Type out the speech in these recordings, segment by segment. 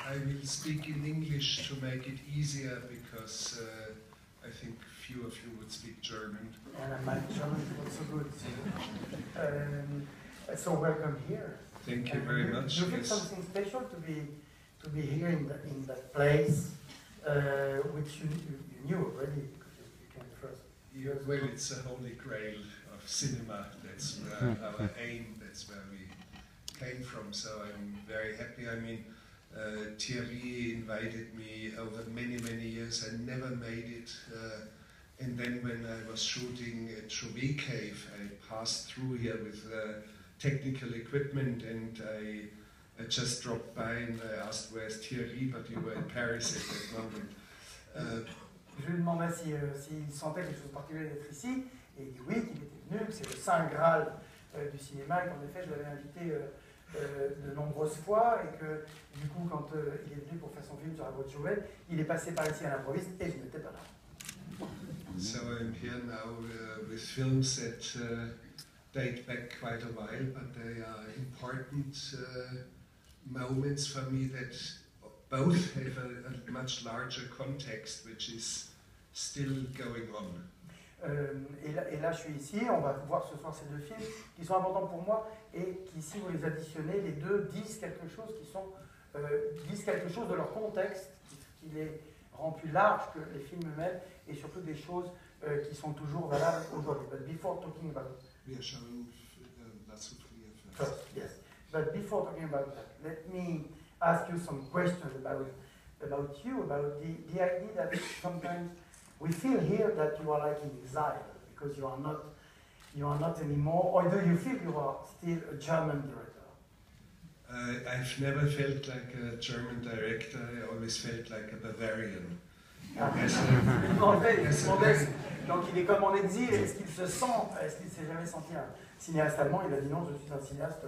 I will speak in English to make it easier because I think few of you would speak German. And my German is not so good. So welcome here. Thank you very much. You feel something special to be here in that place, which you knew already because you came first. Yeah, well, it's a holy grail of cinema. That's our aim. That's where we came from. So I'm very happy. I mean, Thierry invited me over many years. I never made it. And then when I was shooting at Chauvet Cave, I passed through here with technical equipment, and I just dropped by and I asked, where's Thierry? But you were in Paris at that moment. Je lui demandais s'il sentait quelque chose de particulier d'être ici, et il dit oui, qu'il était venu, que c'est le Saint Graal du cinéma, et qu'en effet je l'avais invité de nombreuses fois, et que du coup quand il est venu pour faire son film sur la voie de Chauvet, il est passé par ici à l'improviste, et je n'étais pas là. So I'm here now with films that date back quite a while, but they are important moments for me that both have a much larger context, which is still going on. Et là, je suis ici, on va voir ce soir ces deux films qui sont importants pour moi et qui, si vous les additionnez, les deux disent quelque chose, disent quelque chose de leur contexte, qui les rend plus larges que les films eux-mêmes, et surtout des choses qui sont toujours valables aujourd'hui. But before talking about We are showing La Soufrière first, yes. But before talking about that, let me ask you some questions about you, about the idea that sometimes we feel here that you are like in exile because you are not anymore, or do you feel you are still a German director? I've never felt like a German director. I always felt like a Bavarian. Donc il est comme en exil, est-ce qu'il se sent, est-ce qu'il s'est jamais senti un cinéaste allemand? Il a dit non, je suis un cinéaste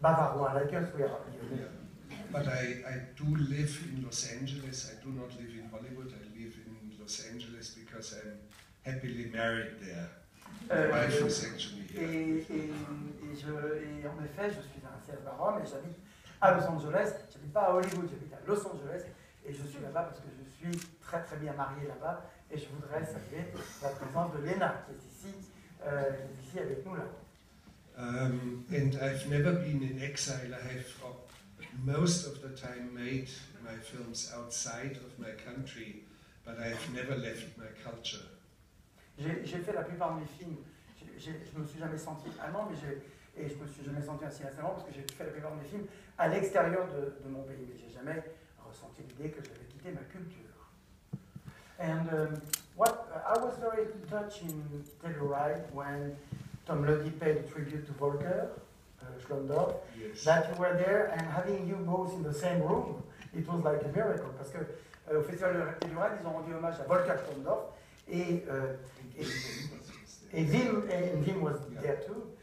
bavarois, like us we are. Yeah. But I do live in Los Angeles. I do not live in Hollywood. I live in Los Angeles because I'm happily married there. My wife is actually here. Et en effet, je suis un cinéaste bavarois, mais j'habite à Los Angeles. J'habite pas à Hollywood, j'habite à Los Angeles. Et je suis là-bas parce que je suis très bien marié là-bas. Et je voudrais saluer la présence de Lena, qui est ici avec nous là. And I've never been in exile. I have most of the time made my films outside of my country, but I've never left my culture. J'ai fait la plupart de mes films. Je me suis jamais senti allemand, et je me suis jamais senti un cinéaste allemand parce que j'ai fait la plupart de mes films à l'extérieur de mon pays. Mais j'ai jamais ressenti l'idée que j'avais quitté ma culture. And I was very touched in Telluride when Tom Luddy paid a tribute to Volker Schlondorf, Yes. that you were there and having you both in the same room, it was like a miracle, parce que au Festival de Telluride, ils ont rendu hommage à Volker Schlondorf et Wim was there too,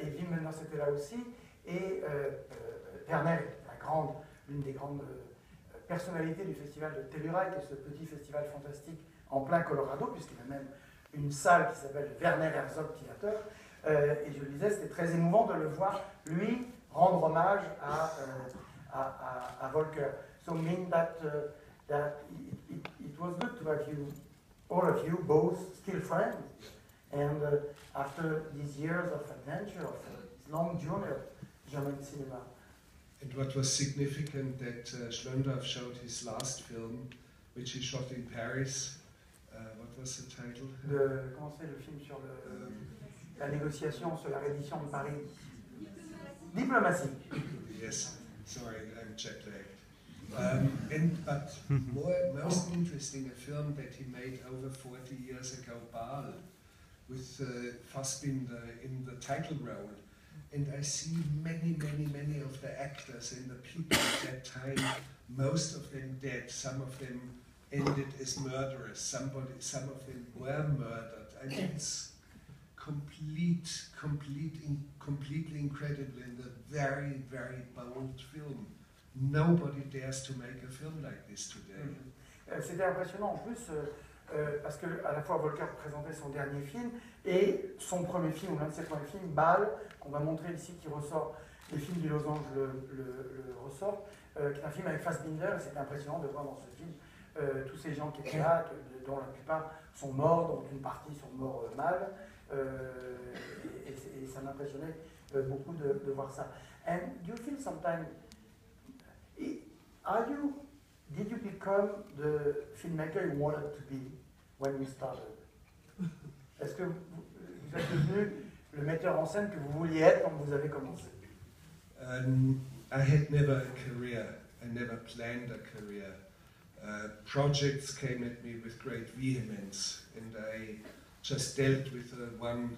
et Wim Wenders était là aussi, et Werner, l'une des grandes personnalités du Festival de Telluride, qui est ce petit festival fantastique en plein Colorado, puisqu'il y a même une salle qui s'appelle Werner Herzog Theater. Et je le disais, c'était très émouvant de le voir, lui, rendre hommage à Volker. So mean that it was good to have you, all of you, both still friends. And after these years of adventure, of this long journey of German cinema. And what was significant that Schlondorf showed his last film, which he shot in Paris. What was the title? Comment c'est le film sur la négociation sur la reddition de Paris? Diplomatie. Yes, sorry, I'm jet-lagged. But most interesting, a film that he made over 40 years ago, Baal, with Fassbinder in the title role. And I see many of the actors and the people at that time, most of them dead, some of them ended as murderers, some of them were murdered. I mean, it's completely incredible and a very bold film. Nobody dares to make a film like this today. C'était impressionnant en plus parce que à la fois Volker présentait son dernier film et son premier film, ou l'un de ses premiers films, Bâle, qu'on va montrer ici, qui ressort les films du Losange le ressortent, qui est un film avec Fassbinder, et c'est impressionnant de voir dans ce film tous ces gens qui étaient là, dont la plupart sont morts, dont une partie sont morts mal, et ça m'impressionnait beaucoup de voir ça. And do you feel sometimes, did you become the filmmaker you wanted to be when you started? Est-ce que vous êtes devenu le metteur en scène que vous vouliez être quand vous avez commencé? I had never a career. I never planned a career. Projects came at me with great vehemence, and I just dealt with the one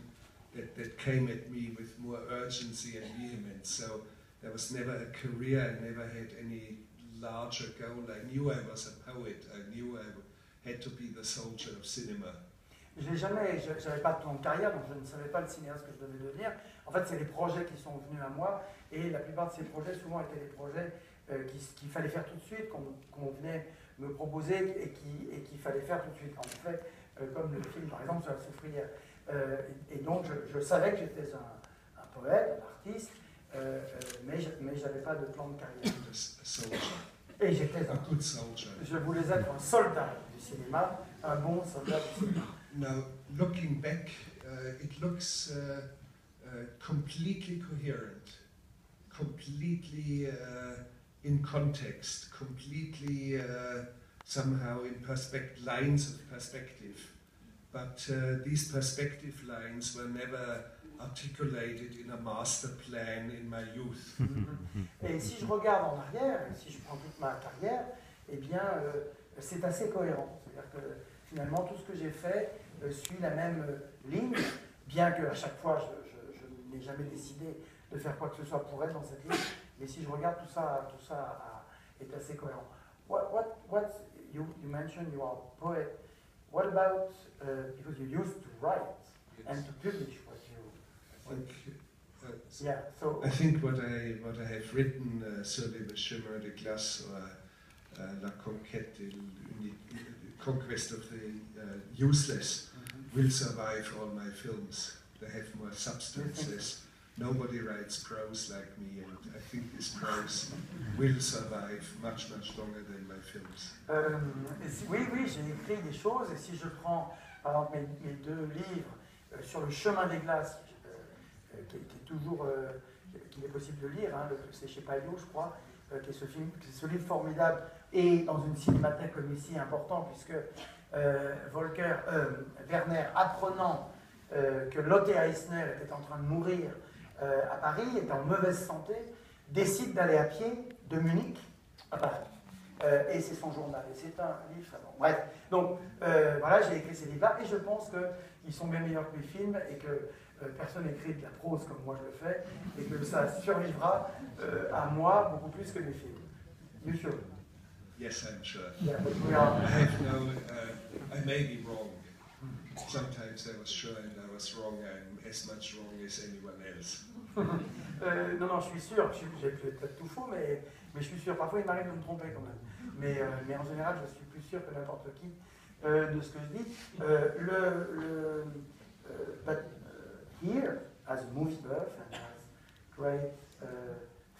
that came at me with more urgency and vehemence. So there was never a career. I never had any larger goal. I knew I was a poet. I knew I had to be the soldier of cinema. J'avais pas de plan de carrière, donc je ne savais pas le cinéaste que je devais devenir. En fait, c'est les projets qui sont venus à moi, et la plupart de ces projets, souvent, étaient des projets qu'il fallait faire tout de suite, qu'on venait me proposer et qu'il fallait faire tout de suite. En effet, comme le film, par exemple, sur La Soufrière. Et donc, je savais que j'étais un poète, un artiste, mais je n'avais pas de plan de carrière. Et j'étais un good soldier. Je voulais être un soldat du cinéma, un bon soldat du cinéma. Now, looking back, it looks completely coherent, completely in context, completely somehow in lines of perspective. But these perspective lines were never articulated in a master plan in my youth. Et si je regarde en arrière, si je prends toute ma carrière, eh bien, c'est assez cohérent. C'est-à-dire que finalement, tout ce que j'ai fait suit la même ligne, bien qu'à chaque fois, je n'ai jamais décidé de faire quoi que ce soit pour être dans cette ligne. Mais si je regarde, tout ça est assez cohérent. You mentioned you are a poet. What about, because you used to write and to publish what you... I think what I have written, sur le chemin de glace, or La conquête, conquest of the useless, will survive all my films. They have more substances. Nobody writes prose like me, and I think this prose will survive much longer than my films. Oui, j'ai écrit des choses, et si je prends par exemple mes deux livres sur le chemin des glaces, qui est toujours, qu'il est possible de lire, hein, c'est chez Payot, je crois, qui est ce livre formidable, et dans une cinémathèque comme ici important, puisque Werner, apprenant que Lotte Eisner était en train de mourir à Paris, était en mauvaise santé, décide d'aller à pied de Munich à Paris. Et c'est son journal, et c'est un livre savant. Bref, donc voilà, j'ai écrit ces livres-là, et je pense qu'ils sont bien meilleurs que mes films, et que personne n'écrit de la prose comme moi je le fais, et que ça survivra à moi beaucoup plus que mes films. You sure? Yes, I'm sure. Yeah, but we are... I may be wrong. Sometimes I was sure and I was wrong. I'm as much wrong as anyone else. Non, je suis sûr. J'ai peut-être tout faux, mais je suis sûr. Parfois, il m'arrive de me tromper quand même. Mais en général, je suis plus sûr que n'importe qui de ce que je dis. But here, as a movie buff and as great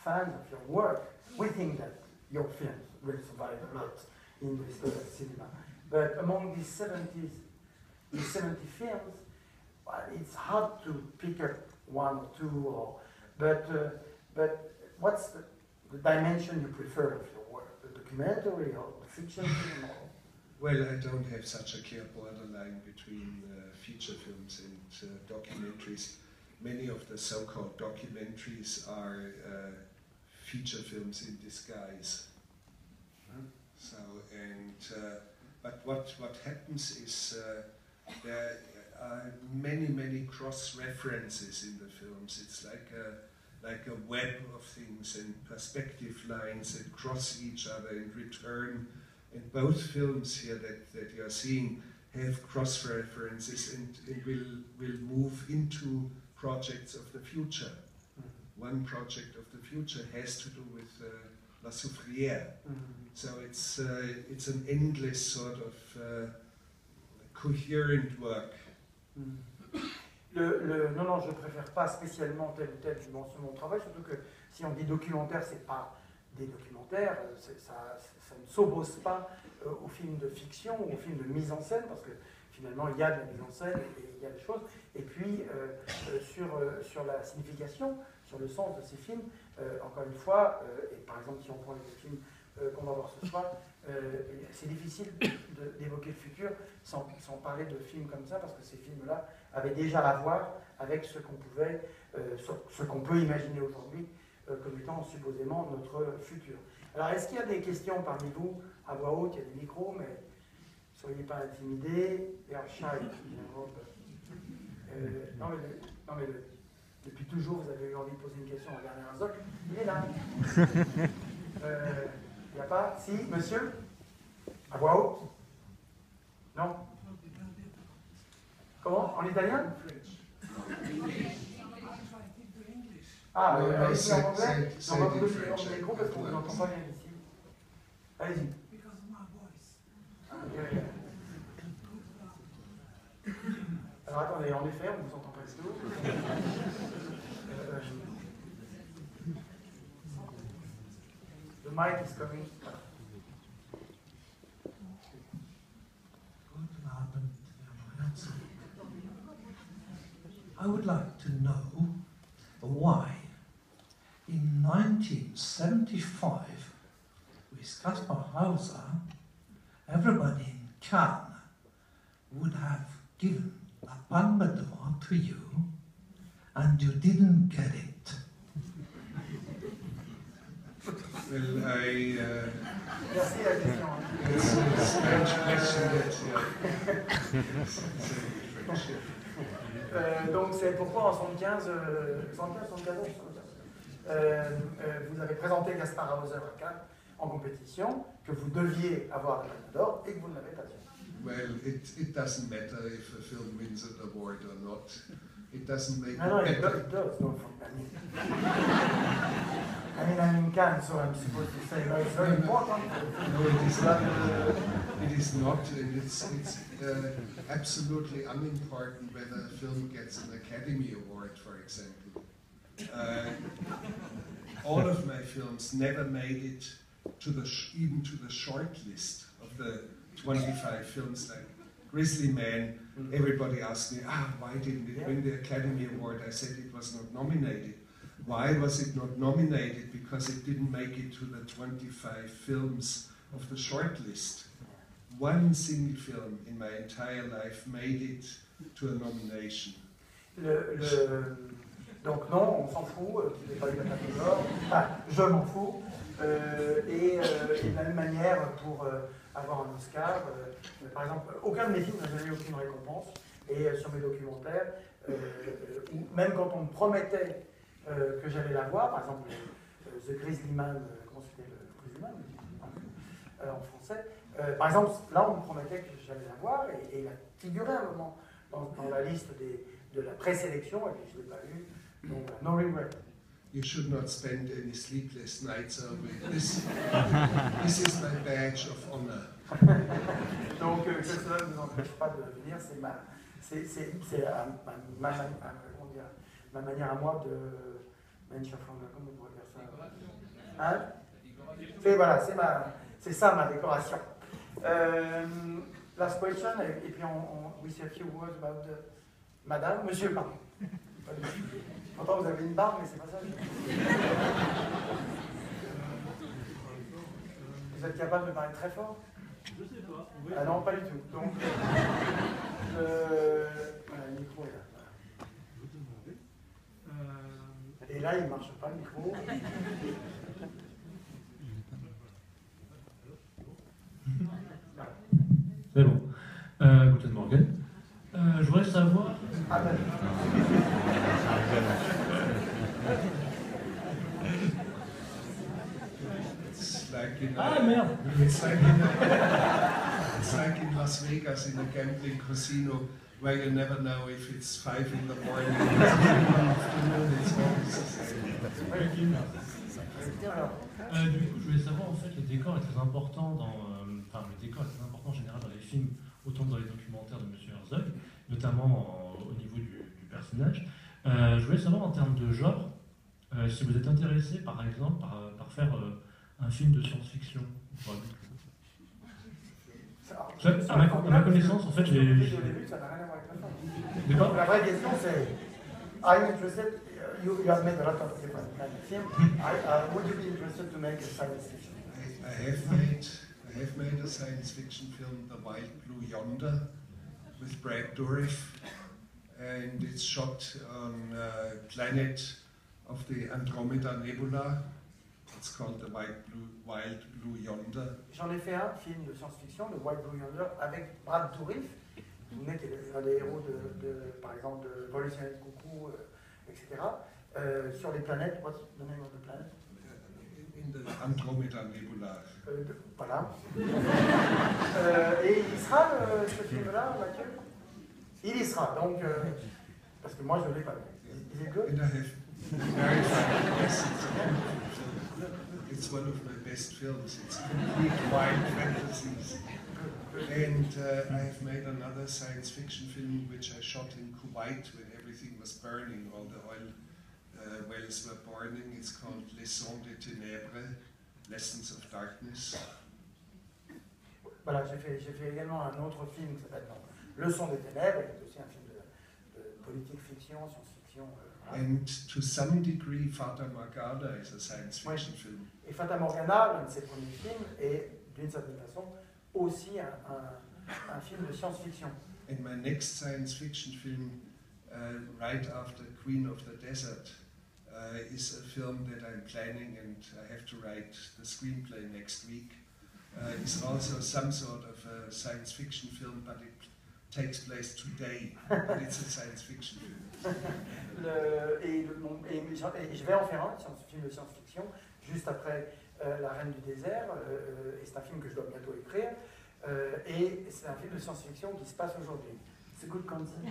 fans of your work, we think that your films will survive a lot in the history of cinema. But among these 70 films, well, it's hard to pick up one or two. But what's the dimension you prefer of your work? The documentary or the fiction film? Well, I don't have such a clear borderline between feature films and documentaries. Many of the so-called documentaries are feature films in disguise. So, but what happens is there are many cross-references in the films. It's like a web of things and perspective lines that cross each other and return. And both films here that you are seeing have cross-references and will move into projects of the future. One project of the future has to do with La Soufrière. So it's an endless sort of coherent work. Non, non, je ne préfère pas spécialement telle ou telle dimension de mon travail, surtout que si on dit documentaire, c'est pas des documentaires, ça ne s'oppose pas au film de fiction ou au film de mise en scène, parce que finalement il y a de la mise en scène et il y a des choses. Et puis sur la signification, sur le sens de ces films, encore une fois, et par exemple si on prend les films qu'on va voir ce soir, c'est difficile d'évoquer le futur sans parler de films comme ça, parce que ces films-là avaient déjà à voir avec ce qu'on peut imaginer aujourd'hui comme étant supposément notre futur. Alors, est-ce qu'il y a des questions parmi vous à voix haute? Il y a des micros, mais ne soyez pas intimidés. Non, mais depuis toujours, vous avez eu envie de poser une question à Werner Herzog. Il est là. Il n'y a pas? Si, monsieur? À voix haute? Non? Comment? En italien? Ah, allez-y en anglais? On va vous donner le micro parce qu'on ne vous entend pas bien ici. Allez-y. Alors attendez, en effet, on ne vous entend pas du tout. The mic is coming. I would like to know why in 1975 with Caspar Hauser everybody in Cannes would have given a Palme d'Or to you and you didn't get it. Well, Merci la question. it's a strange question Donc c'est pourquoi en 75, vous avez présenté Gaspar Hauser à Cannes en compétition, que vous deviez avoir la Palme d'Or et que vous ne l'avez pas eu. Well, it doesn't matter if a film wins an award or not. It doesn't make No, it it better. does. No, I'm in Cannes, so I'm supposed to say no, it's very important. No, it is not. It is not, and it's absolutely unimportant whether a film gets an Academy Award, for example. All of my films never made it to even to the short list of the 25 films. Like Grizzly Man, everybody asked me, why didn't it win the Academy Award? I said it was not nominated. Why was it not nominated? Because it didn't make it to the 25 films of the short list. One single film in my entire life made it to a nomination. Donc non, on s'en fout qu'il n'ait pas eu la Palme d'Or. Enfin, je m'en fous. Et de la même manière, pour avoir un Oscar, par exemple, aucun de mes films n'a jamais eu aucune récompense. Et sur mes documentaires, même quand on me promettait que j'allais la voir, par exemple, The Grizzly Man, comment c'était le Grizzly Man en français, par exemple, là on me promettait que j'allais la voir et il a figuré un moment dans la liste de la présélection et puis je ne l'ai pas eu. Donc, no regret. You should not spend any sleepless nights over it. This is my badge of honor. Donc que cela ne nous empêche pas de venir, c'est ma manière à moi de comment on pourrait dire ça, hein? Et voilà, c'est ça ma décoration. Last question, et puis we say a few words about Madame, Monsieur, pardon. Pourtant vous avez une barbe, mais c'est pas ça. Vous êtes capable de parler très fort? Je sais pas. Oui. Ah non, pas du tout. Donc, voilà, le micro est là. Et là, il ne marche pas le micro. C'est bon. Guten Morgen. Je voudrais savoir. Ah ben. Merde. It's like in Las Vegas in a gambling casino where you never know if it's 5 in the morning or 3 in the afternoon. It's always the same. Du coup, je voulais savoir, en fait, le décor est très important le décor est très important en général dans les films, autant dans les documentaires de M. Herzog, notamment au niveau du personnage personnage. Je voulais savoir en termes de genre, si vous êtes intéressé par exemple par faire un film de science-fiction. À ma connaissance, en fait, j'ai... D'accord. La vraie question c'est, I'm interested, you have made a lot of different kind of films, would you be interested to make a science fiction? I have made a science fiction film, The Wild Blue Yonder, with Brad Dourif, and it's shot on a planet of the Andromeda Nebula. It's called The Wild Blue Yonder. J'en ai fait un film de science-fiction, The Wild Blue Yonder, avec Brad Dourif, qui est un des héros par exemple, de Révolutionnaire de Coucou, etc. Sur les planètes, what's the name of the planet? In the Andromeda Nebula. Voilà. Et il sera ce film-là, Mathieu? Il y sera, donc, parce que moi je ne l'ai pas vu. Is it good? And I have verified, yes, it's one of my best films. It's complete wild fantasies. And I have made another science fiction film which I shot in Kuwait when everything was burning, all the oil wells were burning. It's called Leçons des Ténèbres, Lessons of Darkness. Voilà, j'ai fait également un autre film qui s'appelle Leçons des Ténèbres, qui est aussi un film de politique fiction, science-fiction. And to some degree, Fata Morgana is a science fiction film. Et Fata Morgana, l'un de ses premiers films, est d'une certaine façon aussi un film de science-fiction. And my next science fiction film, right after Queen of the Desert, is a film that I'm planning, and I have to write the screenplay next week. It's also some sort of a science fiction film, but it takes place today, but it's a science fiction film. Et je vais en faire un film de science-fiction, juste après La Reine du désert, et c'est un film que je dois bientôt écrire, et c'est un film de science-fiction qui se passe aujourd'hui. C'est good concept.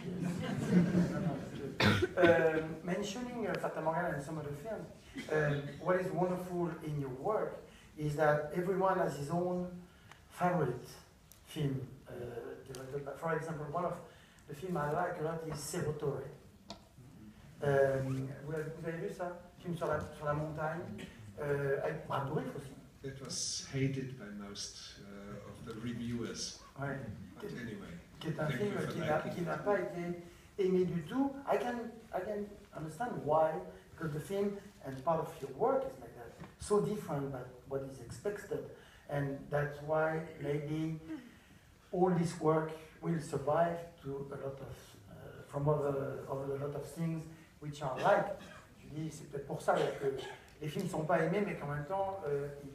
Mentioning Fata Morgana and some of the films, what is wonderful in your work is that everyone has his own favorite film. For example, one of the films I like a lot is Serotore. Vous avez vu ça? Film sur la montagne, avec Brad Dourif aussi. It was hated by most of the reviewers. Ouais. But anyway, Qui est un film qui n'a pas été aimé du tout. I can understand why, because the film and part of your work is like that, so different than what is expected, and that's why maybe all this work will survive to a lot of from a lot of things which are liked. Je dis, c'est peut-être pour ça que les films ne sont pas aimés, mais qu'en même temps,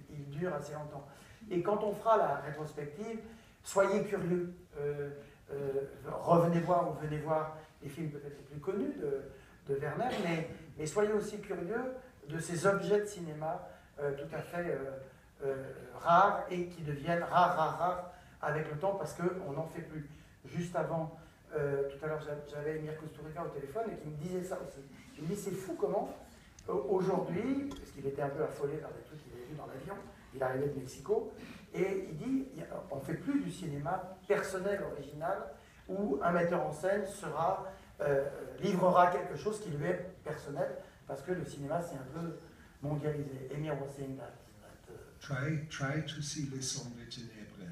ils durent assez longtemps. Et quand on fera la rétrospective, soyez curieux. Revenez voir ou venez voir les films peut-être les plus connus de Werner, mais soyez aussi curieux de ces objets de cinéma tout à fait rares et qui deviennent rares avec le temps parce qu'on n'en fait plus. Juste avant, tout à l'heure, j'avais Emir Kusturica au téléphone et qui me disait ça aussi. Il me dit, c'est fou comment, aujourd'hui, parce qu'il était un peu affolé par des trucs qu'il avait vus dans l'avion, il arrivait de Mexico, et il dit, on ne fait plus du cinéma personnel, original, où un metteur en scène livrera quelque chose qui lui est personnel, parce que le cinéma, c'est un peu mondialisé. Emir was saying that. Try to see Leçons des Ténèbres,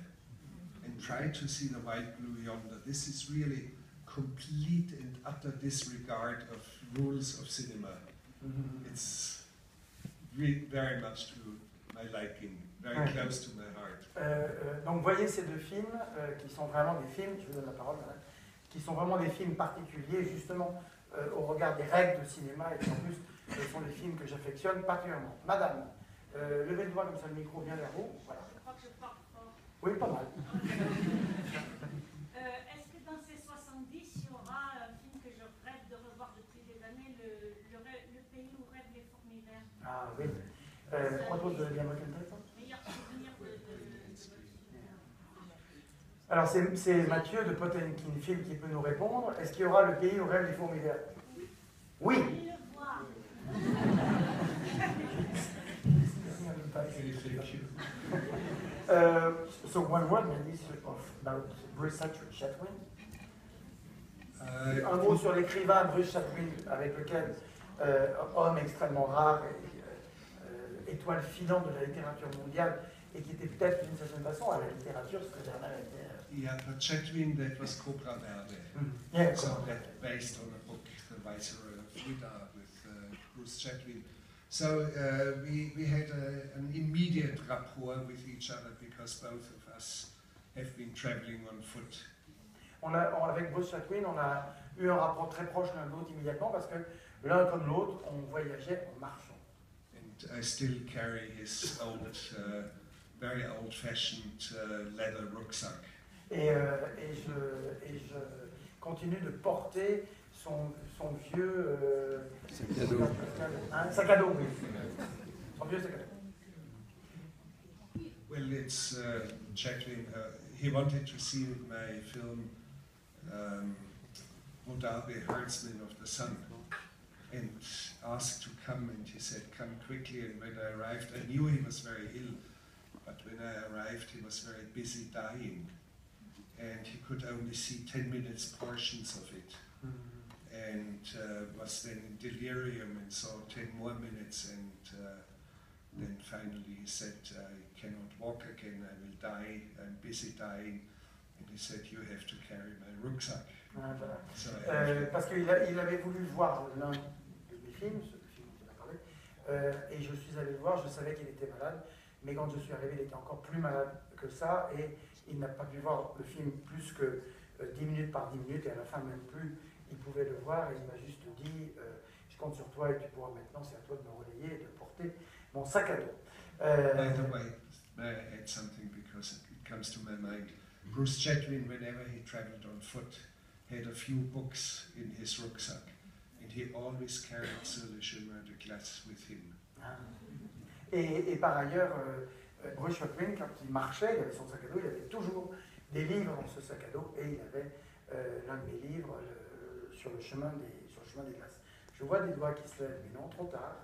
and try to see The Wild Blue Yonder. This is really complete and utter disregard of rules of cinema. Mm-hmm. It's really very much to my liking, very close to my heart. Donc voyez ces deux films qui sont vraiment des films, je vous donne la parole, madame, qui sont vraiment des films particuliers justement au regard des règles de cinéma et en plus ce sont des films que j'affectionne particulièrement. Madame, levez le doigt comme ça le micro vient vers vous. Voilà. Je crois que je parle fort. Oui, pas mal. Est-ce que dans ces 70, il y aura un film que je rêve de revoir depuis des années, le pays où rêvent les fourmilières? Ah oui. What was the American title? Meilleur souvenir de... Alors c'est Mathieu de Potemkinville qui peut nous répondre. Est-ce qu'il y aura le pays où rêvent les fourmilières? Oui. Allez le voir. So one word maybe about research Chatwin. Un mot sur l'écrivain Bruce Chatwin, avec lequel, homme extrêmement rare, étoile filante de la littérature mondiale, et qui était peut-être d'une certaine façon à la littérature ce que Werner était. Yeah, but Chatwin, that was Cobra Verde. Yeah, so that based on a book, The Viceroy of Florida, with Bruce Chatwin. So we had an immediate rapport with each other because both of us have been traveling on foot. Avec Bruce Chatwin, on a eu un rapport très proche l'un de l'autre immédiatement parce que l'un comme l'autre, on voyageait en marchant. And I still carry his old, very old-fashioned leather rucksack. Et je continue de porter son vieux sac à dos, oui. Son vieux sac à dos. Well, it's Chatwin. He wanted to see my film Werner Herzog of the Sun and asked to come, and he said, come quickly. And when I arrived, I knew he was very ill, but when I arrived, he was very busy dying. And he could only see 10 minutes portions of it, and was then in delirium and saw 10 more minutes, and then finally he said, I cannot walk again, I will die, I'm busy dying, and he said, you have to carry my rucksack. Voilà. So Parce qu'il avait voulu voir l'un de mes films, ce film dont il a parlé, et je suis allé le voir, je savais qu'il était malade, mais quand je suis arrivé, il était encore plus malade que ça, et il n'a pas pu voir le film plus que 10 minutes par 10 minutes, et à la fin même plus, il pouvait le voir, et il m'a juste dit, je compte sur toi, et tu pourras maintenant, c'est à toi de me relayer et de porter mon sac à dos. by the way, may I add something because it comes to my mind. Bruce Chatwin, whenever he traveled on foot, had a few books in his rucksack, and he always carried Sur le chemin de glace with him. Et par ailleurs, Bruce Chatwin, quand il marchait, il avait son sac à dos, il avait toujours des livres dans ce sac à dos, et il avait l'un de mes livres sur le chemin des glaces. Je vois des doigts qui se lèvent, mais non, trop tard.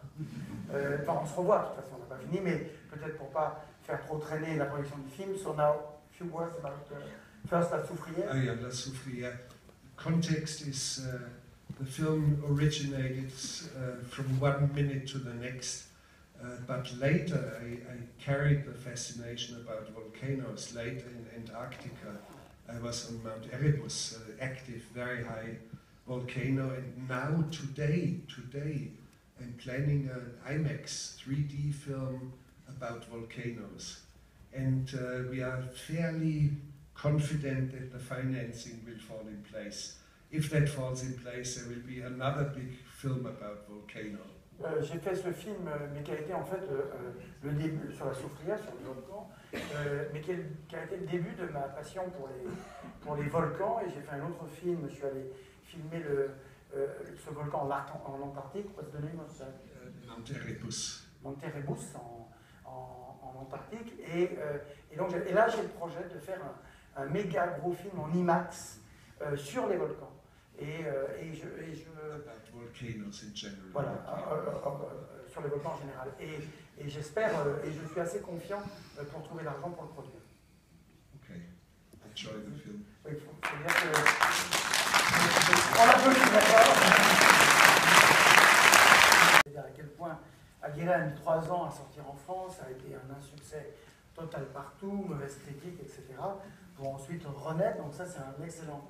Enfin, on se revoit, de toute façon, on n'a pas fini, mais peut-être pour ne pas faire trop traîner la projection du film. So now, few words about first La Soufrière. Oh yeah, La Soufrière. Context is the film originated from 1 minute to the next. But later, I carried the fascination about volcanoes. Later in Antarctica, I was on Mount Erebus, active, very high volcano. And now, today, I'm planning an IMAX 3D film about volcanoes. And we are fairly confident that the financing will fall in place. If that falls in place, there will be another big film about volcanoes. J'ai fait ce film, mais qui a été en fait le début sur la Soufrière, sur le volcan, mais qui a été le début de ma passion pour les volcans. Et j'ai fait un autre film, je suis allé filmer ce volcan en Antarctique. What's the name of that? Mount Erebus. Mount Erebus en Antarctique. Et là, j'ai le projet de faire un méga gros film en IMAX sur les volcans. Et je About volcanoes in general. voilà, sur les volcans en général. Et j'espère, et je suis assez confiant pour trouver l'argent pour le produire. Okay, enjoy the film. Oui, il faut dire que... On applaudit, d'accord. C'est-à-dire à quel point Aguirre a mis 3 ans à sortir en France, a été un insuccès total partout, mauvaise critique, etc. Pour ensuite renaître, donc ça c'est un excellent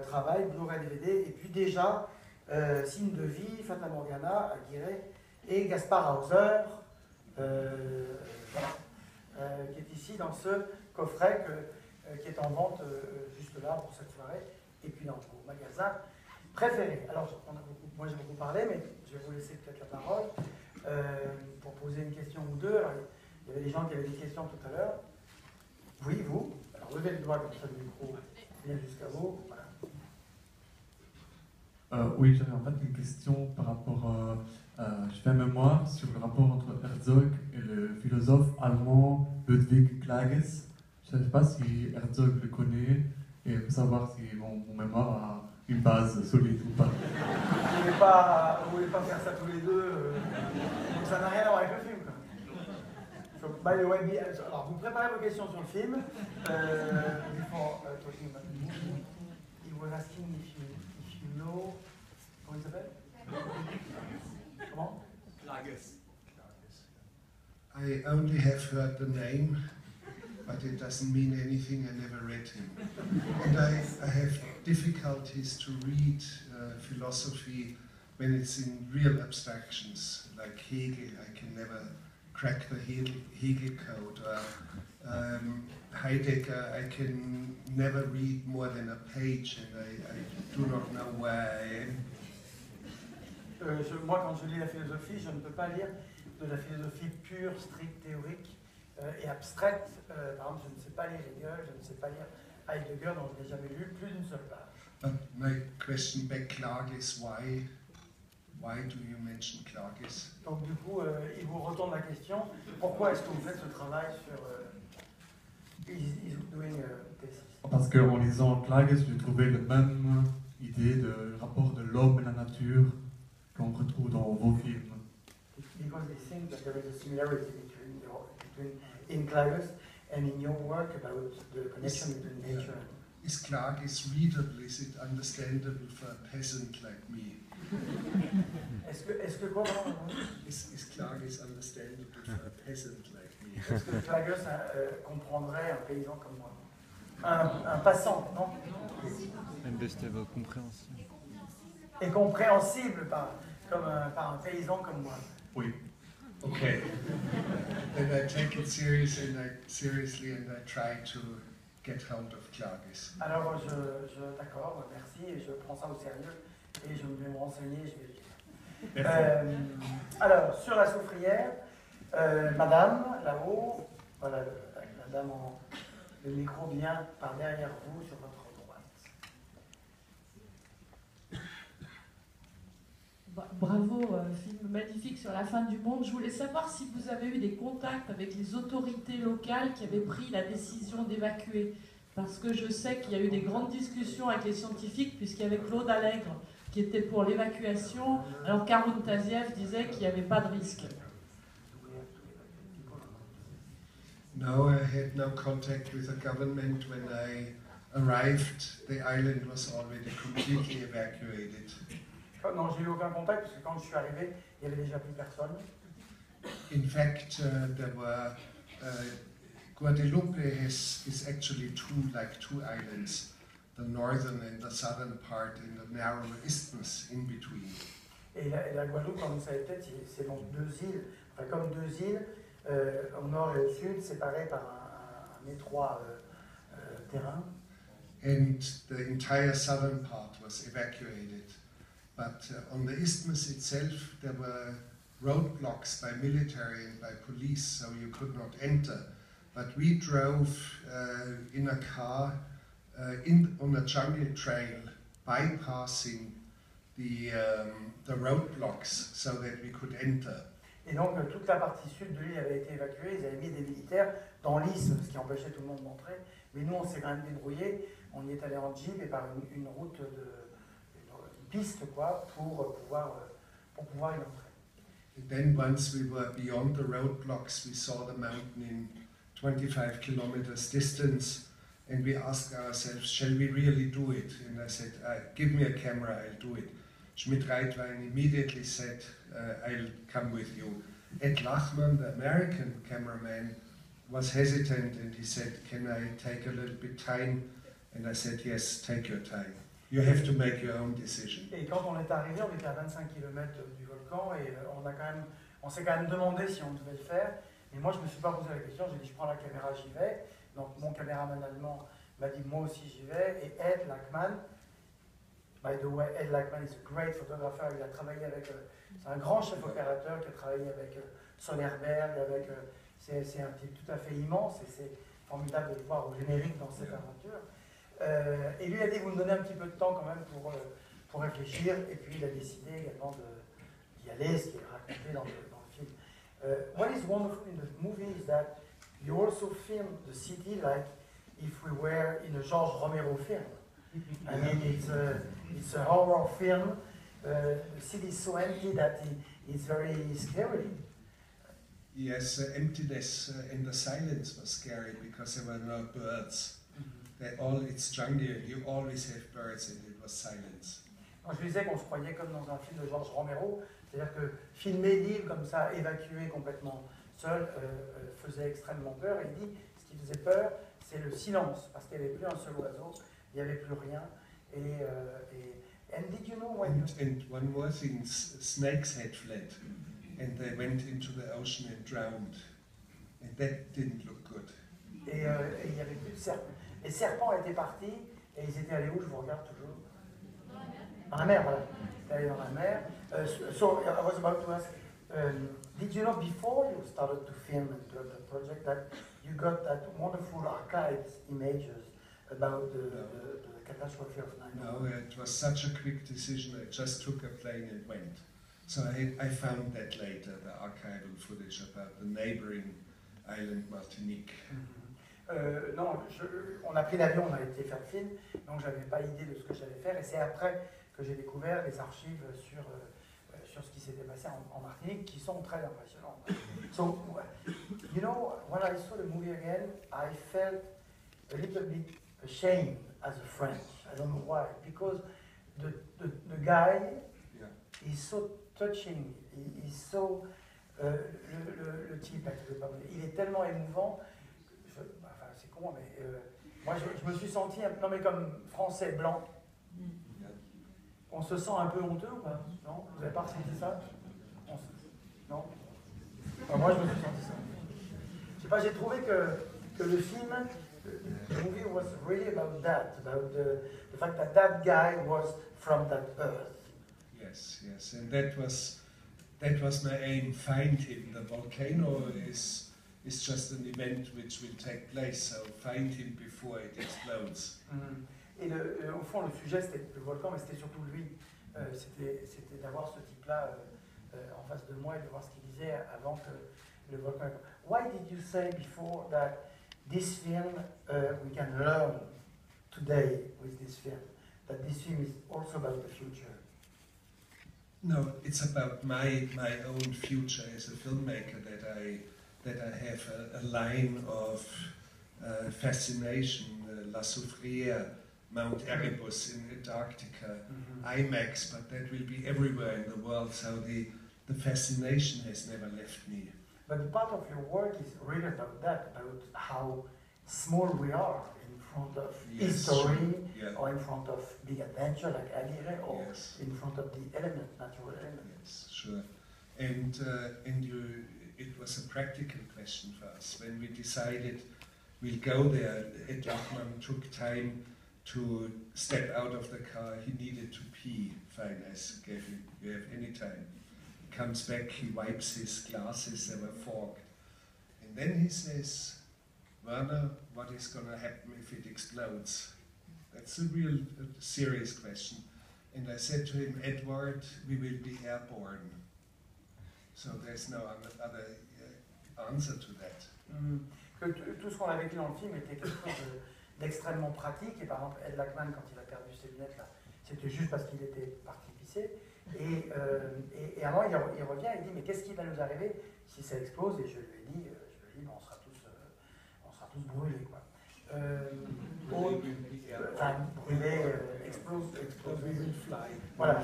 travail, Blu-ray DVD, et puis déjà, Signe de vie, Fata Morgana, Aguirre, et Gaspard Hauser, qui est ici dans ce coffret qui est en vente juste là pour cette soirée, et puis dans vos magasins préférés. Alors, moi j'ai beaucoup parlé, mais je vais vous laisser peut-être la parole pour poser une question ou deux. Alors, il y avait des gens qui avaient des questions tout à l'heure. Oui, vous. Alors, levez le doigt comme ça, le micro vient jusqu'à vous. Voilà. Oui, j'avais en fait une question par rapport je fais un mémoire sur le rapport entre Herzog et le philosophe allemand Ludwig Klages. Je ne sais pas si Herzog le connaît et pour savoir si mon mémoire a une base solide ou pas. Vous voulez pas faire ça tous les deux, donc ça n'a rien à voir avec le film. So, by the way, alors vous préparez vos questions sur le film. Before talking about the movie, he was asking if No. Comment il s'appelle? Comment? Klages. I only have heard the name, but it doesn't mean anything. I never read him. And I have difficulties to read philosophy when it's in real abstractions, like Hegel. I can never crack the Hegel code. Heidegger, I can never read more than a page, and I do not know where I am. Moi, quand je lis la philosophie, je ne peux pas lire de la philosophie pure, stricte, théorique et abstraite. Par exemple, je ne sais pas lire Hegel, je ne sais pas lire Heidegger, donc je n'ai jamais lu plus d'une seule page. But my question back, Klages, why do you mention Klages? Donc du coup, il vous retourne la question, pourquoi est-ce que vous faites ce travail sur is doing thesis? Parce qu'en lisant Klages, j'ai trouvé la même idée de rapport de l'homme et la nature qu'on retrouve dans vos films. Because they think that there is a similarity between in Klages and in your work about the connection between nature and... Is Klages readable? Is it understandable for a peasant like me? Est-ce que quoi? Is Klages understandable for a peasant like me? Est-ce que Klages comprendrait un paysan comme moi? Un passant, non? compréhensible. Et compréhensible par un paysan comme moi. Oui. Okay. Then I take it seriously and I try to get hold of Klages. Alors, d'accord, merci, et je prends ça au sérieux, et je vais me renseigner, je vais lire. Alors, sur la Soufrière, madame, là-haut, voilà, la dame le micro vient par derrière vous, sur votre droite. Bravo, film magnifique sur la fin du monde. Je voulais savoir si vous avez eu des contacts avec les autorités locales qui avaient pris la décision d'évacuer. Parce que je sais qu'il y a eu des grandes discussions avec les scientifiques, puisqu'il y avait Claude Allègre qui était pour l'évacuation, alors qu'Haroun Tazieff disait qu'il n'y avait pas de risque. No, I had no contact with the government. When I arrived, the island was already completely evacuated. Non, j'ai eu aucun contact, parce que quand je suis arrivé, il n'y avait déjà plus personne. In fact, there were Guadeloupe is actually two islands, the northern and the southern part, and the narrow isthmus in between. Et la Guadeloupe, comme vous savez peut-être, c'est donc deux îles, enfin comme deux îles, au nord et au sud, séparées par un étroit terrain. And the entire southern part was evacuated. But on the isthmus itself, there were roadblocks by military and by police, so you could not enter. But we drove in a car on a jungle trail, bypassing the roadblocks so that we could enter. Et donc toute la partie sud de l'île avait été évacuée, ils avaient mis des militaires dans l'isthme, ce qui empêchait tout le monde d'entrer. Mais nous, on s'est quand même débrouillés, on y est allé en jeep et par une route, une piste quoi, pour pouvoir y entrer. And then once we were beyond the roadblocks, we saw the mountain in 25 kilometers distance, and we asked ourselves, shall we really do it? And I said, give me a camera, I'll do it. Schmidt-Reitwein immediately said, I'll come with you. Ed Lachman, the American cameraman, was hesitant and he said, can I take a little bit time? And I said, yes, take your time. You have to make your own decision. Et quand on est arrivé, on était à 25 km du volcan et on s'est quand même demandé si on devait le faire. Et moi, je ne me suis pas posé la question, j'ai dit, je prends la caméra, j'y vais. Donc mon caméraman allemand m'a dit, moi aussi j'y vais. Et Ed Lachman, by the way, Ed Lachman is a great photographer, il a travaillé avec, c'est un grand chef opérateur qui a travaillé avec Soderbergh, c'est un type tout à fait immense et c'est formidable de le voir au générique dans cette aventure. Et lui a dit, vous me donnez un petit peu de temps quand même pour réfléchir, et puis il a décidé également d'y aller, ce qui est raconté dans le film. What is wonderful in the movie is that you also film the city like if we were in a George Romero film. I mean, it's a horror film. The city is so empty that it's very scary. Yes, emptiness and the silence was scary because there were no birds. It's jungle, you always have birds and it was silence. Quand je disais qu'on se croyait comme dans un film de Georges Romero, c'est-à-dire que filmer l'île comme ça, évacuée complètement seule, faisait extrêmement peur. Il dit, ce qui faisait peur, c'est le silence, parce qu'il n'y avait plus un seul oiseau, il n'y avait plus rien. And did you know when and one more thing, snakes had fled, and they went into the ocean and drowned, and that didn't look good. Et il n'y avait plus de serpents. Les serpents étaient partis, et ils étaient allés où? Je vous regarde toujours. Dans la mer, voilà. Ils étaient allés dans la mer. So I was about to ask, did you know before you started to film and do the project that you got that wonderful archives images about the catastrophe of 9/11? No, it was such a quick decision. I just took a plane and went. So I found that later, the archival footage about the neighboring island Martinique. Non, on a pris l'avion, on a été faire le film, donc j'avais pas idée de ce que j'allais faire, et c'est après que j'ai découvert les archives sur ce qui s'était passé en Martinique, qui sont très impressionnantes. So, you know, when I saw the movie again, I felt a little bit ashamed as a French. I don't know why, because the guy is so touching, he's so le type, il est tellement émouvant. Enfin, c'est con, mais moi je me suis senti non mais comme français blanc. On se sent un peu honteux ou pas? Non? Vous n'avez pas ressenti ça? Non? Enfin, moi je me suis senti ça. Je sais pas, j'ai trouvé que le film, the movie was really about that, about the fact that that guy was from that earth. Yes, yes, and that was my aim. Find him. The volcano is just an event which will take place, so find him before it explodes. Et au fond, le sujet c'était le volcan, mais c'était surtout lui. C'était d'avoir ce type-là en face de moi et de voir ce qu'il disait avant que le volcan. Why did you say before that this film we can learn today with this film that this film is also about the future? No, it's about my own future as a filmmaker that I have a line of fascination, La Soufrière, Mount Erebus in Antarctica, IMAX, but that will be everywhere in the world, so the fascination has never left me. But part of your work is really about that, about how small we are in front of history, or in front of big adventure like Aguirre, or in front of the element, natural element. Yes, sure. And it was a practical question for us. When we decided we'll go there, Ed Lachman took time to step out of the car. He needed to pee. Fine, I gave him, you have any time. He comes back, he wipes his glasses, they were fogged. And then he says, Werner, what is going to happen if it explodes? That's a real serious question. And I said to him, Edward, we will be airborne. So there's no other answer to that. Tout ce qu'on a vécu dans le film était quelque chose d'extrêmement pratique. Et par exemple, Ed Lachman, quand il a perdu ses lunettes, là, c'était juste parce qu'il était parti pisser. Et à un moment, il revient et il dit, mais qu'est-ce qui va nous arriver si ça explose? Et je lui ai dit, on sera tous brûlés, quoi. Enfin, brûlés, exploser. Voilà.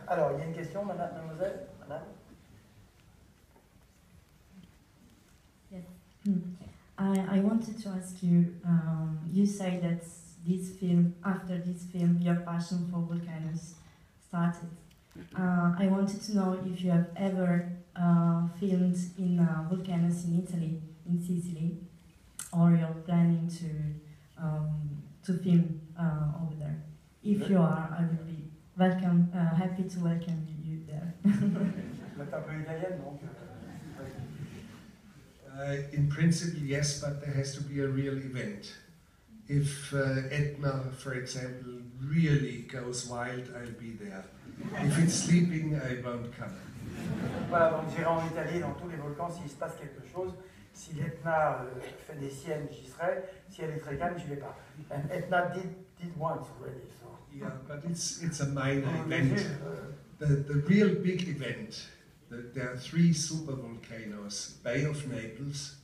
Alors, il y a une question, mademoiselle? Madame? Yes. I wanted to ask you, you say that after this film, your passion for volcanoes started. I wanted to know if you have ever filmed in volcanoes in Italy, in Sicily, or you're planning to film over there. If you are, I would be happy to welcome you there. In principle, yes, but there has to be a real event. If Etna, for example, really goes wild, I'll be there. If it's sleeping, I won't come. Voilà, donc j'irai en Italie, dans tous les volcans, s'il se passe quelque chose. Si l'Etna fait des siennes, j'y serai. Si elle est très calme, je ne vais pas. And Etna did once already, so. Yeah, but it's a minor event. The real big event, there are 3 supervolcanoes, Bay of Naples,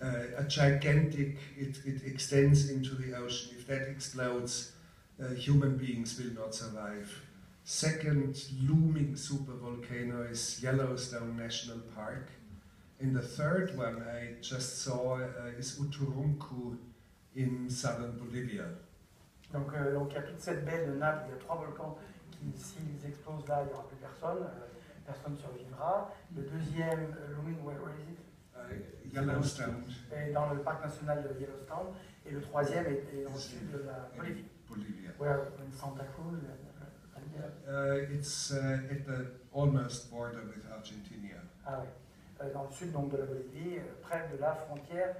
a gigantic, it extends into the ocean. If that explodes, human beings will not survive. Second looming supervolcano is Yellowstone National Park. And the third one I just saw is Uturuncu in southern Bolivia. Donc il y a toute cette baie de Naples, il y a 3 volcans qui, s'ils explosent là, il n'y aura plus personne, personne ne survivra. Le deuxième, looming, where is it? Yellowstone. Est dans le parc national de Yellowstone. Et le troisième est au sud de la Bolivie. Bolivia. Where, in Santa Cruz? It's at the almost border with Argentina. Ah oui, dans le sud donc, de la Bolivie, près de la frontière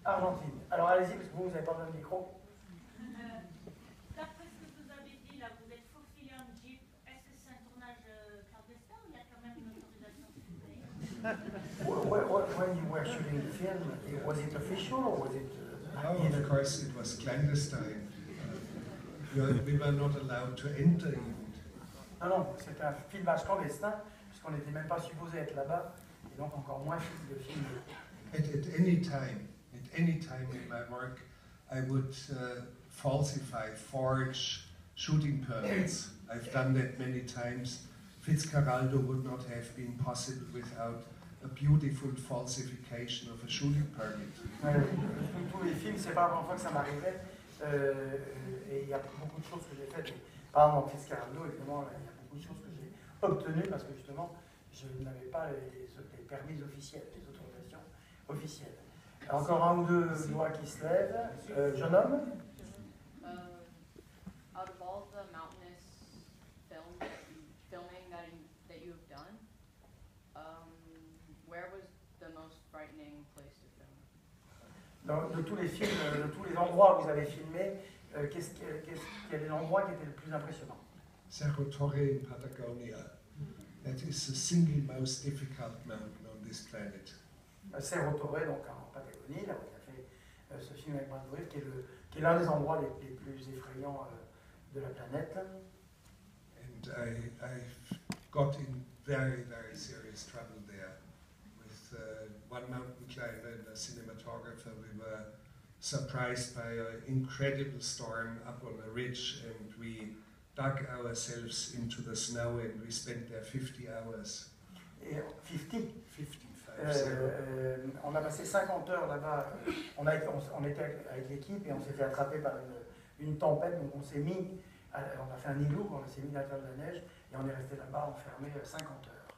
argentine. Alors allez-y, parce que vous n'avez pas besoin de micro. D'après ce que vous avez dit, là, vous êtes faufilé en jeep. Est-ce que c'est un tournage clandestin ou il y a quand même une autorisation de filmer? When you were shooting the film, was it official or was it... Oh, of course it was clandestine. We were not allowed to enter even. Non, c'était un filmage clandestin, puisqu'on n'était même pas supposé être là-bas, et donc encore moins de filmer. At any time in my work, I would forge shooting permits. I've done that many times. Fitzcarraldo would not have been possible without a beautiful falsification of a shooting permit. Tous les films, c'est pas la première fois que ça m'arrivait. Et il y a beaucoup de choses que j'ai faites. Par exemple, dans Fitzcarraldo, évidemment, il y a beaucoup de choses que j'ai obtenues parce que justement, je n'avais pas les permis officiels, les autorisations officielles. Encore un ou deux doigts qui se lèvent. Jeune homme? Out of all the mountainous filming that you have done, where was the most frightening place to film? De tous les films, de tous les endroits où vous avez filmé, quel est l'endroit qui était le plus impressionnant? Cerro Torre in Patagonia. That is the single most difficult mountain on this planet. Cerro Torre, donc en Patagonie, là où il a fait ce film avec Werner Herzog, qui est l'un des endroits les plus effrayants de la planète. And I got in very, very serious trouble there. With one mountain climber and a cinematographer, we were surprised by an incredible storm up on a ridge, and we dug ourselves into the snow and we spent there 50 hours. Et 50? On a passé 50 heures là-bas. On était avec l'équipe et on s'est fait attraper par une tempête, donc on s'est mis, on a fait un îlot, on s'est mis à l'intérieur de la neige et on est resté là-bas enfermé 50 heures.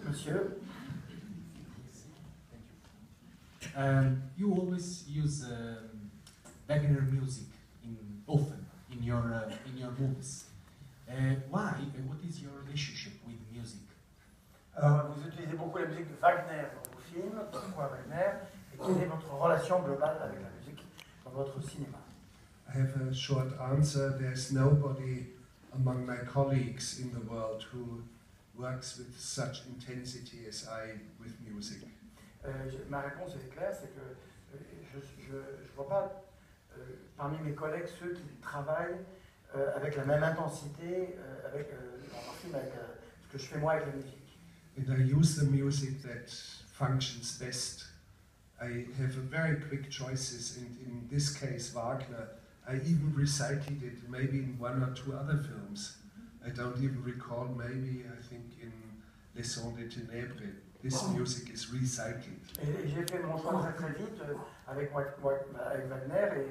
Monsieur? You always use Wagner music often in your movies. Why? What is your relationship with music? Vous utilisez beaucoup la musique de Wagner dans vos films. Pourquoi Wagner? Et quelle est votre relation globale avec la musique dans votre cinéma? I have a short answer. There's nobody among my colleagues in the world who works with such intensity as I with music. Ma réponse est claire, c'est que je ne vois pas parmi mes collègues ceux qui travaillent avec la même intensité dans un film avec ce que je fais moi avec la musique. And I use the music that functions best. I have a very quick choices, and in this case Wagner, I even recycled it maybe in one or two other films. I don't even recall, maybe I think in Les Sons des Ténèbres. This music is recycled. Et j'ai fait mon choix très très vite avec Wagner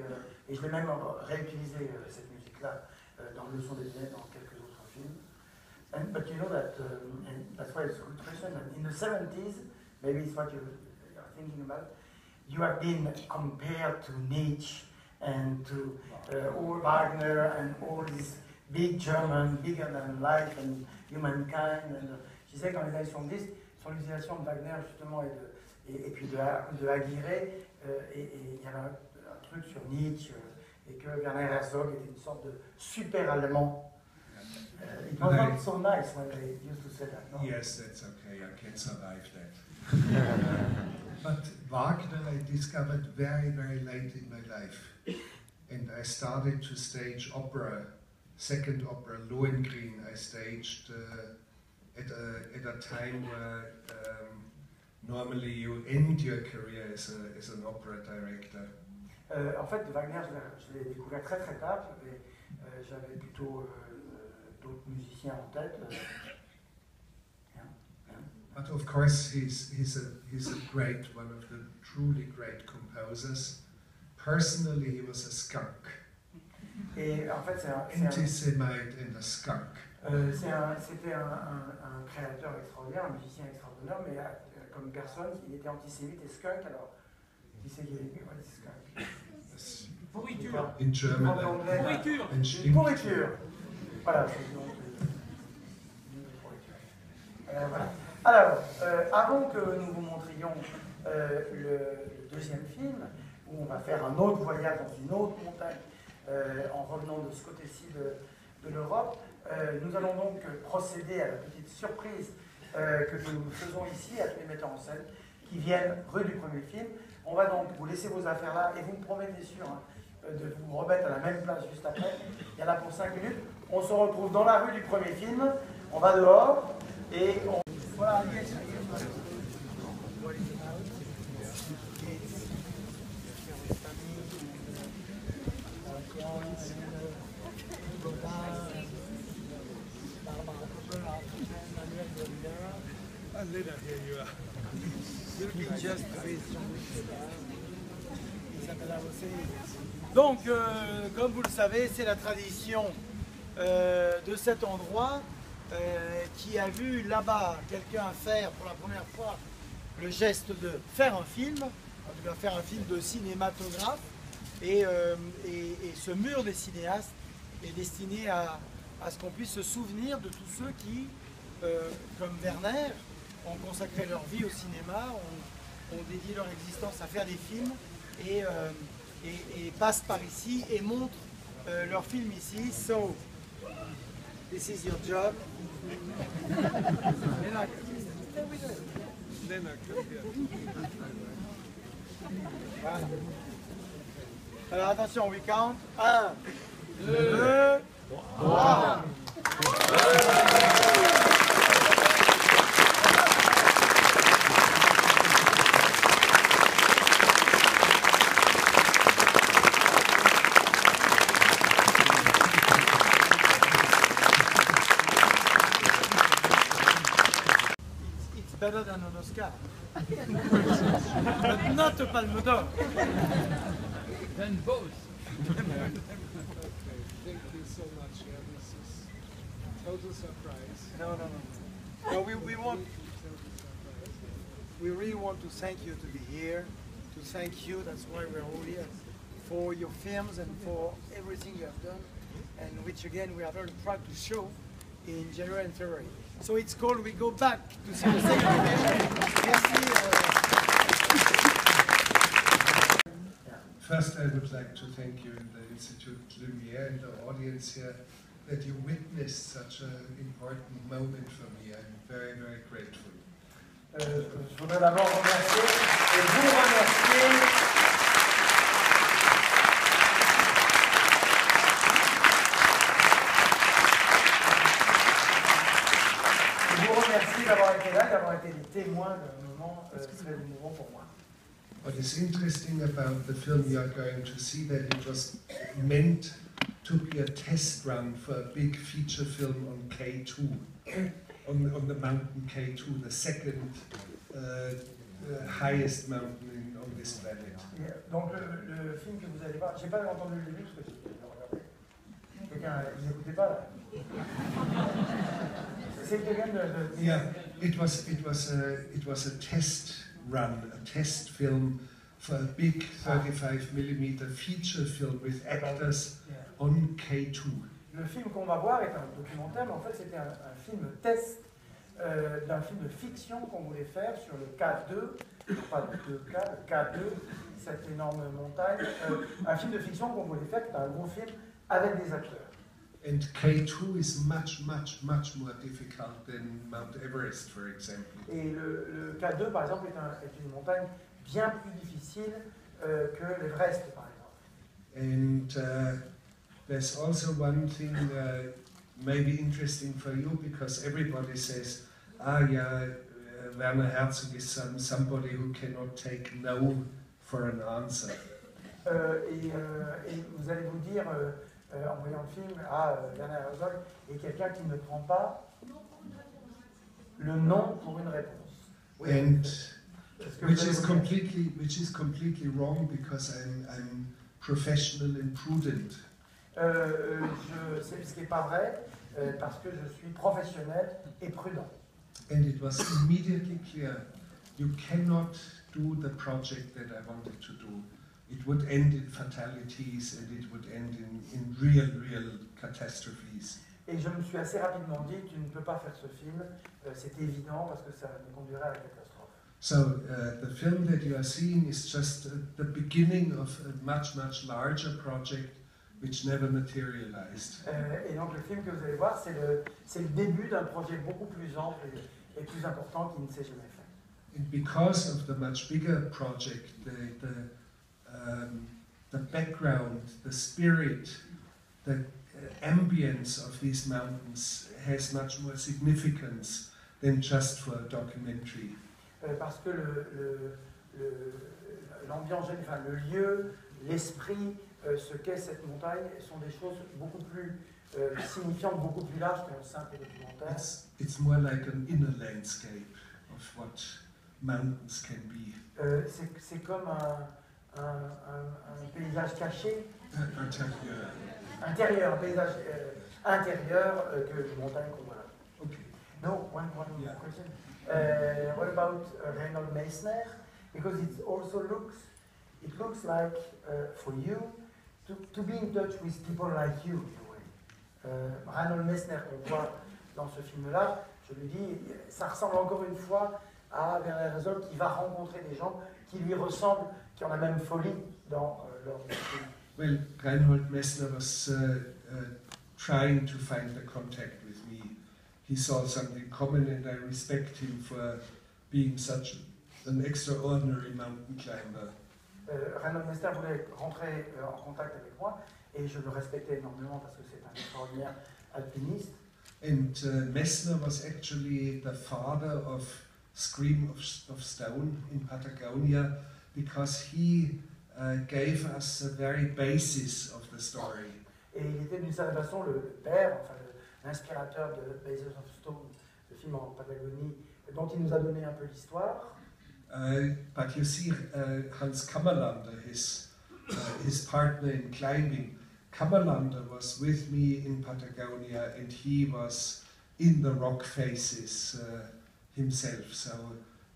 et je l'ai même réutilisé cette musique-là dans Le Son des Ténèbres, dans quelques autres films. But you know that, and that's why it's a good question. In the 70s, maybe it's what you're thinking about. You have been compared to Nietzsche and to all Wagner and all these big German, bigger than life and humankind. And je sais que dans les années 70, sur l'utilisation de Wagner justement et puis de Aguirre, et il y avait un truc sur Nietzsche et que Werner Herzog était une sorte de super allemand. It was not so nice when they used to say that, no? Yes, that's okay, I can survive that. But Wagner I discovered very, very late in my life. And I started to stage opera, second opera, Lohengrin, I staged at a time where normally you end your career as an opera director. En fait, Wagner, je l'ai découvert très très tard. J'avais plutôt d'autres musiciens en tête. But of course, he's a great, one of the truly great composers. Personally, he was a skunk. Et en fait, Anti-Semite and a skunk. C'était un créateur extraordinaire, un musicien extraordinaire, mais comme personne, il était antisémite et skunk. Alors, qui c'est qui est skunk? Pourriture. In German. Pourriture. Pourriture. Voilà. Voilà. Alors, avant que nous vous montrions le deuxième film, où on va faire un autre voyage dans une autre montagne, en revenant de ce côté-ci de l'Europe, nous allons donc procéder à la petite surprise que nous faisons ici à tous les metteurs en scène qui viennent rue du premier film. On va donc vous laisser vos affaires là et vous me promettez sûr de vous remettre à la même place juste après. Il y en a pour 5 minutes. On se retrouve dans la rue du premier film. On va dehors et on... Voilà. Donc, comme vous le savez, c'est la tradition de cet endroit qui a vu là-bas quelqu'un faire pour la première fois le geste de faire un film, en tout cas faire un film de cinématographe, et ce mur des cinéastes est destiné à ce qu'on puisse se souvenir de tous ceux qui, comme Werner, ont consacré leur vie au cinéma, ont dédié leur existence à faire des films et passent par ici et montrent leurs films ici. So, this is your job. Voilà. Alors attention, we count. 1, 2, 3. Better than an Oscar. But not a Palme d'Or. Then both. Thank you so much. Yeah, this is total surprise. No, we really want to thank you to be here, to thank you, that's why we're all here, for your films and for everything you have done, and which again we are very proud to show in January and February. So it's called We Go Back to see the same First, I would like to thank you in the Institut Lumière and the audience here that you witnessed such an important moment for me. I'm very, very grateful. Je voudrais d'abord remercier et vous remercier. Merci d'avoir été là, d'avoir été des témoins d'un moment très émouvant pour moi. What is interesting about the film you are going to see that it was meant to be a test run for a big feature film on K2, on the mountain K2, the second highest mountain on this planet. Donc le film que vous allez voir, j'ai pas entendu le début parce que j'ai regardé. Quelqu'un, vous n'écoutez pas là? Yeah, it was a test run, a test film for a big 35mm feature film with actors on K2. Le film qu'on va voir est un documentaire, mais en fait c'était un film test d'un film de fiction qu'on voulait faire sur le K2, pas le 2K, le K2, cette énorme montagne, un film de fiction qu'on voulait faire, qui est un gros film avec des acteurs. And K2 is much more difficult than Mount Everest, for example. Et le K2, par exemple, est une montagne bien plus difficile que l'Everest, par exemple. And there's also one thing maybe interesting for you, because everybody says, Werner Herzog is somebody who cannot take no for an answer. Et vous allez vous dire, en voyant le film, Werner Herzog est quelqu'un qui ne prend pas le non pour une réponse. And which is completely wrong because I'm professional and prudent. Ce qui n'est pas vrai parce que je suis professionnel et prudent. And it was immediately clear you cannot do the project that I wanted to do. It would end in fatalities and it would end in real catastrophes. Et je me suis assez rapidement dit, tu ne peux pas faire ce film, c'est évident parce que ça nous conduirait à la catastrophe. So the film that you are seeing is just the beginning of a much larger project which never materialized. Et donc le film que vous allez voir, c'est le début d'un projet beaucoup plus ample et plus important qui ne s'est jamais fait. And because of the much bigger project, the background, the spirit, the ambience of these mountains has much more significance than just for a documentary. Parce que l'ambiance, enfin le lieu, l'esprit, ce qu'est cette montagne sont des choses beaucoup plus signifiantes, beaucoup plus larges qu'un simple documentaire. It's more like an inner landscape of what mountains can be. C'est comme un paysage caché, intérieur, un paysage intérieur que les montagnes qu'on voit là. Okay. No, one question. What about Reinhold Messner? Because it also looks like for you to be in touch with people like you in a way. Reinhold Messner, on voit dans ce film-là, je lui dis, ça ressemble encore une fois à Werner Herzog qui va rencontrer des gens qui lui ressemblent, qui ont la même folie dans leur film. Well, Reinhold Messner was trying to find the contact with me. He saw something common and I respect him for being such an extraordinary mountain climber. Reinhold Messner voulait rentrer en contact avec moi et je le respectais énormément parce que c'est un extraordinaire alpiniste. And Messner was actually the father of Scream of Stone in Patagonia because he gave us the very basis of the story. Et il était d'une certaine façon le père, enfin l'inspirateur de Bases of Stone, le film en Patagonie, dont il nous a donné un peu l'histoire. But you see, Hans Kammerlander, his partner in climbing, Kammerlander was with me in Patagonia and he was in the rock faces himself. So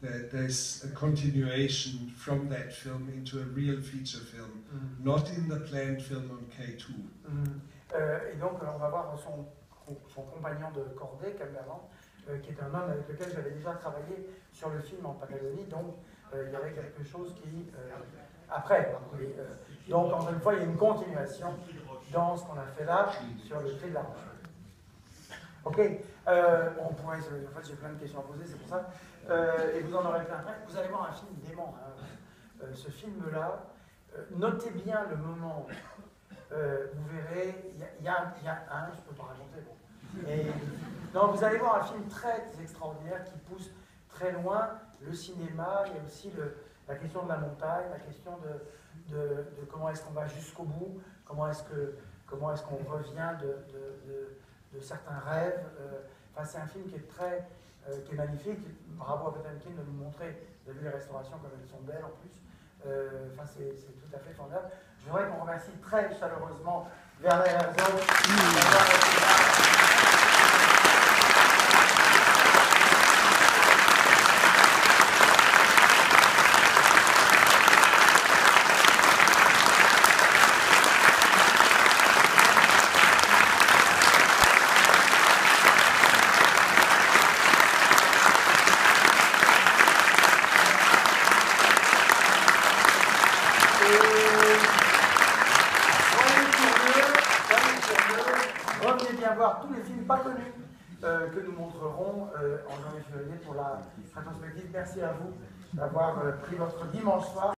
there's a continuation from that film into a real feature film, not in the planned film on K2. Et donc on va voir son compagnon de cordée, Kammerlander, qui est un homme avec lequel j'avais déjà travaillé sur le film en Patagonie, donc il y avait quelque chose qui... après, donc encore une fois, il y a une continuation dans ce qu'on a fait là, sur le cri de la roche. Ok, on pourrait... En fait, j'ai plein de questions à poser, c'est pour ça. Et vous en aurez plein après. Vous allez voir un film dément. Hein. Ce film-là, notez bien le moment. Vous verrez, il y a un, je ne peux pas raconter, bon. Et, non, vous allez voir un film très extraordinaire qui pousse très loin le cinéma. Il y a aussi la question de la montagne, la question de comment est-ce qu'on va jusqu'au bout, comment est-ce qu'on revient de certains rêves. Enfin, c'est un film qui est magnifique. Bravo à Potemkin de nous montrer, vous avez vu les restaurations comme elles sont belles en plus. Enfin, c'est tout à fait formidable. Je voudrais qu'on remercie très chaleureusement Werner Herzog d'avoir été là. Tous les films pas connus que nous montrerons en janvier-février pour la rétrospective. Merci à vous d'avoir pris votre dimanche soir.